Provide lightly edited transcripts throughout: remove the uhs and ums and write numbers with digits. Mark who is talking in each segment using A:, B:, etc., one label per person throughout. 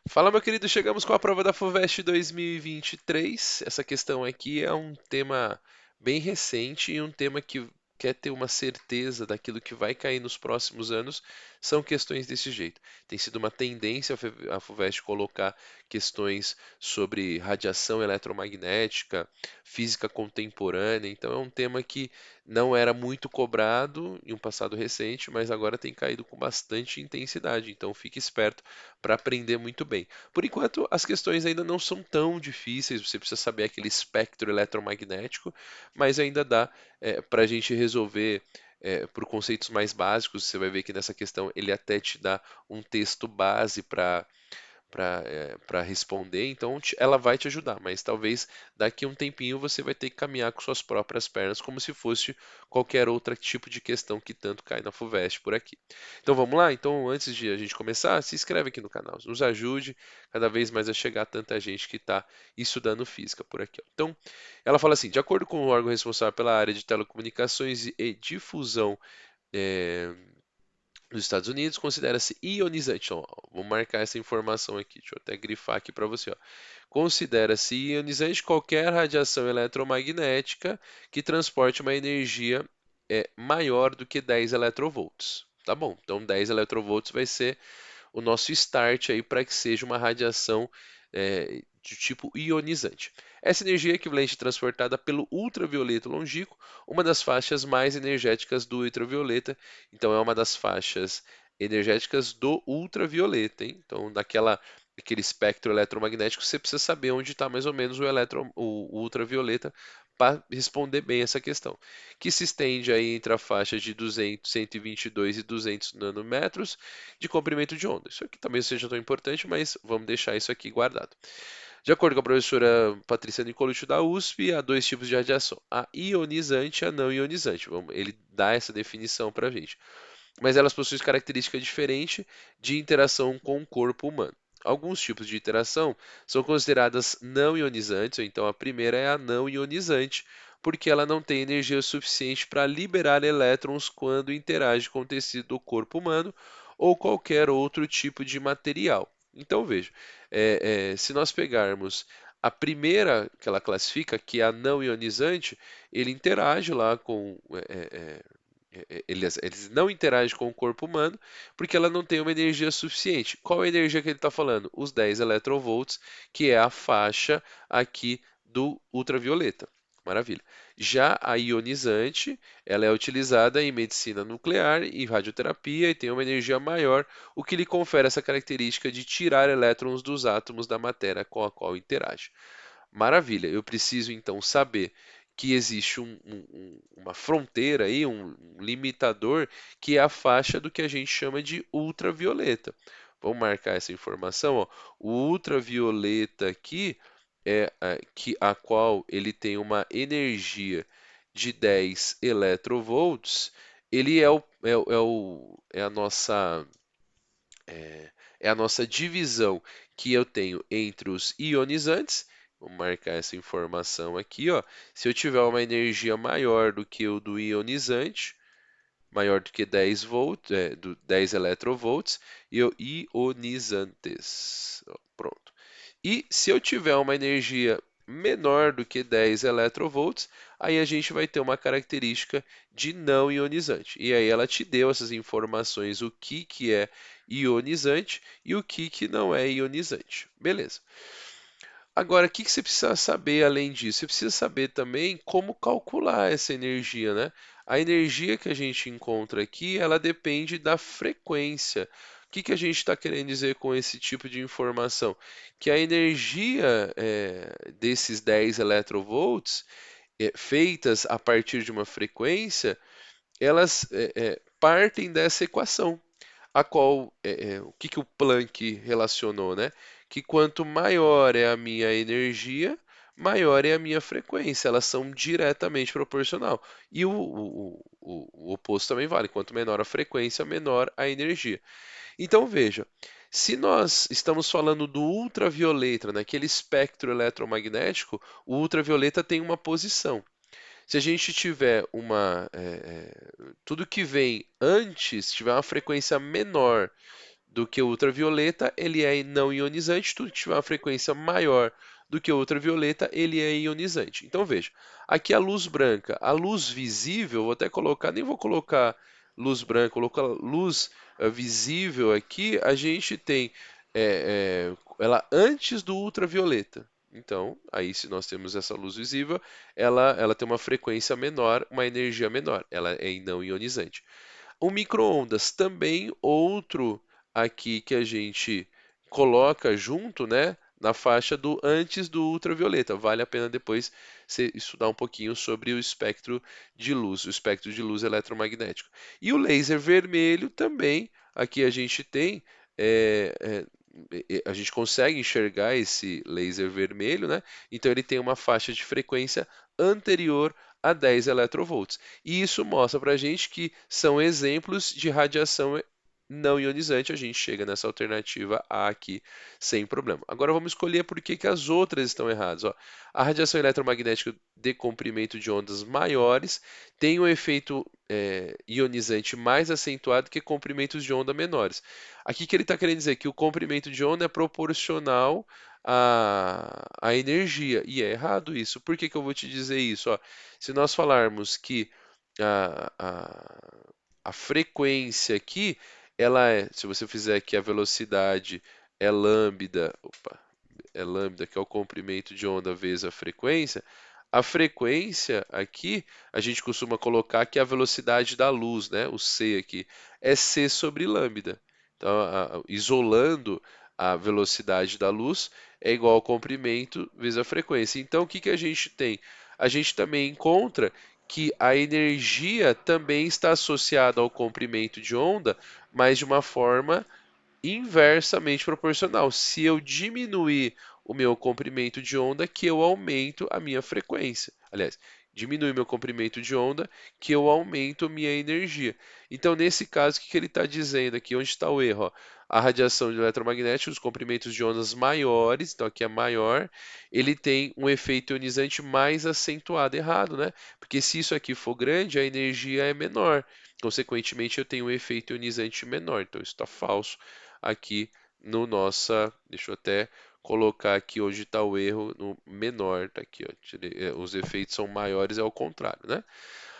A: Fala, meu querido, chegamos com a prova da FUVEST 2023. Essa questão aqui é um tema bem recente e um tema que quer ter uma certeza daquilo que vai cair nos próximos anos, são questões desse jeito. Tem sido uma tendência a FUVEST colocar questões sobre radiação eletromagnética, física contemporânea, então é um tema que não era muito cobrado em um passado recente, mas agora tem caído com bastante intensidade, então fique esperto para aprender muito bem. Por enquanto, as questões ainda não são tão difíceis, você precisa saber aquele espectro eletromagnético, mas ainda dá para a gente resolver por conceitos mais básicos. Você vai ver que nessa questão ele até te dá um texto base para responder, então ela vai te ajudar, mas talvez daqui a um tempinho você vai ter que caminhar com suas próprias pernas, como se fosse qualquer outro tipo de questão que tanto cai na FUVEST por aqui. Então vamos lá? Então antes de a gente começar, se inscreve aqui no canal, nos ajude cada vez mais a chegar a tanta gente que está estudando física por aqui. Ó. Então ela fala assim: de acordo com o órgão responsável pela área de telecomunicações e difusão é, nos Estados Unidos, considera-se ionizante. Então, ó, vou marcar essa informação aqui, deixa eu até grifar aqui para você. Ó. Considera-se ionizante qualquer radiação eletromagnética que transporte uma energia maior do que 10 electrovolts. Tá bom, então 10 electrovolts vai ser o nosso start aí para que seja uma radiação de tipo ionizante. Essa energia é equivalente transportada pelo ultravioleta longínquo, uma das faixas mais energéticas do ultravioleta. Então é uma das faixas energéticas do ultravioleta, hein? Então aquele espectro eletromagnético, você precisa saber onde está mais ou menos o ultravioleta para responder bem essa questão, que se estende aí entre a faixa de 200, 122 e 200 nanômetros de comprimento de onda. Isso aqui talvez seja tão importante, mas vamos deixar isso aqui guardado. De acordo com a professora Patrícia Nicolucci da USP, há dois tipos de radiação: a ionizante e a não ionizante. Ele dá essa definição para a gente. Mas elas possuem características diferentes de interação com o corpo humano. Alguns tipos de interação são consideradas não ionizantes, ou então a primeira é a não ionizante, porque ela não tem energia suficiente para liberar elétrons quando interage com o tecido do corpo humano ou qualquer outro tipo de material. Então veja, se nós pegarmos a primeira que ela classifica, que é a não ionizante, ele interage lá com eles não interagem com o corpo humano porque ela não tem uma energia suficiente. Qual é a energia que ele está falando? Os 10 electrovolts, que é a faixa aqui do ultravioleta. Maravilha. Já a ionizante, ela é utilizada em medicina nuclear e radioterapia e tem uma energia maior, o que lhe confere essa característica de tirar elétrons dos átomos da matéria com a qual interage. Maravilha, eu preciso então saber que existe uma fronteira aí, um limitador, que é a faixa do que a gente chama de ultravioleta. Vamos marcar essa informação, ó. O ultravioleta aqui é a qual ele tem uma energia de 10 electrovolts, ele é a nossa divisão que eu tenho entre os ionizantes. Vou marcar essa informação aqui, ó. Se eu tiver uma energia maior do que o do ionizante, maior do que 10 volts, 10 electrovolts, e o ionizantes. Ó, pronto. E se eu tiver uma energia menor do que 10 electrovolts, aí a gente vai ter uma característica de não ionizante. E aí ela te deu essas informações, o que é ionizante e o que não é ionizante. Beleza. Agora, o que você precisa saber além disso? Você precisa saber também como calcular essa energia, né? A energia que a gente encontra aqui, ela depende da frequência. O que a gente está querendo dizer com esse tipo de informação? Que a energia desses 10 electrovolts, feitas a partir de uma frequência, elas partem dessa equação a qual o que o Planck relacionou, né? Que quanto maior é a minha energia, maior é a minha frequência. Elas são diretamente proporcional. E o oposto também vale. Quanto menor a frequência, menor a energia. Então veja, se nós estamos falando do ultravioleta, naquele espectro eletromagnético, o ultravioleta tem uma posição. Se a gente tiver tudo que vem antes, tiver uma frequência menor do que o ultravioleta, ele é não ionizante. Tudo que tiver uma frequência maior do que o ultravioleta, ele é ionizante. Então veja, aqui a luz branca, a luz visível, vou até colocar, nem vou colocar luz branca, vou colocar luz visível aqui, a gente tem ela antes do ultravioleta. Então, aí se nós temos essa luz visível, ela tem uma frequência menor, uma energia menor, ela é não ionizante. O micro-ondas também outro aqui que a gente coloca junto, né, na faixa do antes do ultravioleta. Vale a pena depois você estudar um pouquinho sobre o espectro de luz, o espectro de luz eletromagnético. E o laser vermelho também, aqui a gente tem é, é, a gente consegue enxergar esse laser vermelho, né? Então ele tem uma faixa de frequência anterior a 10 electrovolts. E isso mostra para a gente que são exemplos de radiação não ionizante. A gente chega nessa alternativa A aqui sem problema. Agora vamos escolher por que as outras estão erradas. Ó, a radiação eletromagnética de comprimento de ondas maiores tem um efeito ionizante mais acentuado que comprimentos de onda menores. Aqui que ele está querendo dizer que o comprimento de onda é proporcional à energia. E é errado isso. Por que eu vou te dizer isso? Ó, se nós falarmos que a, a, a frequência aqui, ela se você fizer aqui a velocidade é lambda, é lambda, que é o comprimento de onda vezes a frequência aqui, a gente costuma colocar que é a velocidade da luz, né? O c aqui, é c sobre lambda. Então, isolando a velocidade da luz é igual ao comprimento vezes a frequência. Então, o que que a gente tem? A gente também encontra que a energia também está associada ao comprimento de onda, mas de uma forma inversamente proporcional. Se eu diminuir o meu comprimento de onda, que eu aumento a minha frequência. Aliás, diminui meu comprimento de onda, que eu aumento minha energia. Então, nesse caso, o que ele está dizendo aqui? Onde está o erro? Ó? A radiação eletromagnética, os comprimentos de ondas maiores, então aqui é maior, ele tem um efeito ionizante mais acentuado, errado, né? Porque se isso aqui for grande, a energia é menor. Consequentemente, eu tenho um efeito ionizante menor. Então, isso está falso aqui no nossa. Deixa eu até colocar aqui onde está o erro no menor. Tá aqui, ó, os efeitos são maiores, é o contrário, né?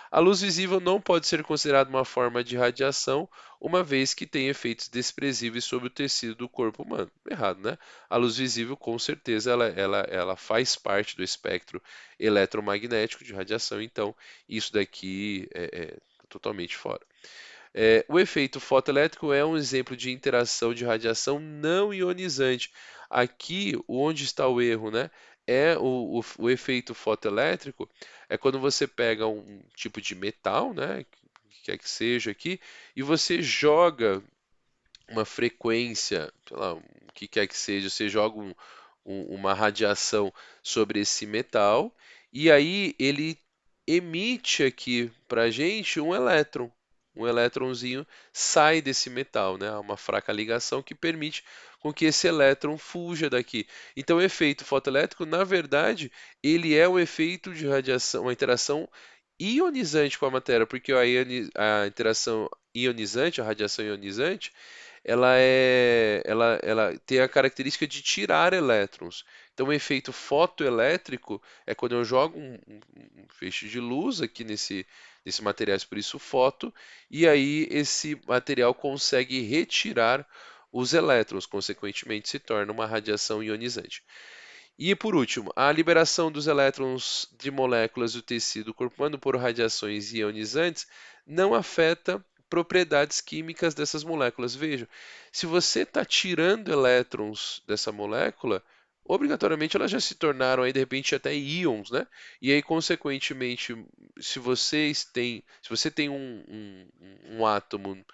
A: A luz visível não pode ser considerada uma forma de radiação, uma vez que tem efeitos desprezíveis sobre o tecido do corpo humano. Errado, né? A luz visível, com certeza, ela faz parte do espectro eletromagnético de radiação, então isso daqui é totalmente fora. O efeito fotoelétrico é um exemplo de interação de radiação não ionizante. Aqui, onde está o erro, né? O efeito fotoelétrico é quando você pega um tipo de metal, né? Que quer que seja aqui, e você joga uma frequência, sei lá, o que quer que seja, você joga uma radiação sobre esse metal, e aí ele emite aqui para a gente um elétron. Um elétronzinho sai desse metal, né? Uma fraca ligação que permite com que esse elétron fuja daqui. Então, o efeito fotoelétrico, na verdade, ele é um efeito de radiação, uma interação ionizante com a matéria, porque a interação ionizante, a radiação ionizante, ela tem a característica de tirar elétrons. Então, o efeito fotoelétrico é quando eu jogo um feixe de luz aqui nesse material, por isso foto, e aí esse material consegue retirar os elétrons, consequentemente se torna uma radiação ionizante. E por último, a liberação dos elétrons de moléculas do tecido corpo humano por radiações ionizantes não afeta propriedades químicas dessas moléculas. Veja, se você está tirando elétrons dessa molécula, obrigatoriamente elas já se tornaram aí de repente até íons, né? E aí, consequentemente, se você tem um átomo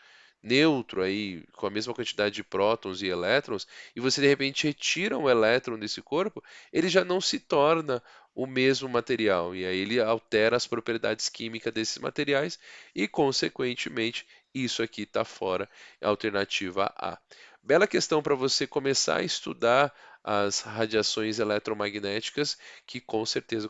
A: neutro aí com a mesma quantidade de prótons e elétrons e você de repente retira um elétron desse corpo, ele já não se torna o mesmo material e aí ele altera as propriedades químicas desses materiais e consequentemente isso aqui está fora, alternativa A. Bela questão para você começar a estudar as radiações eletromagnéticas que com certeza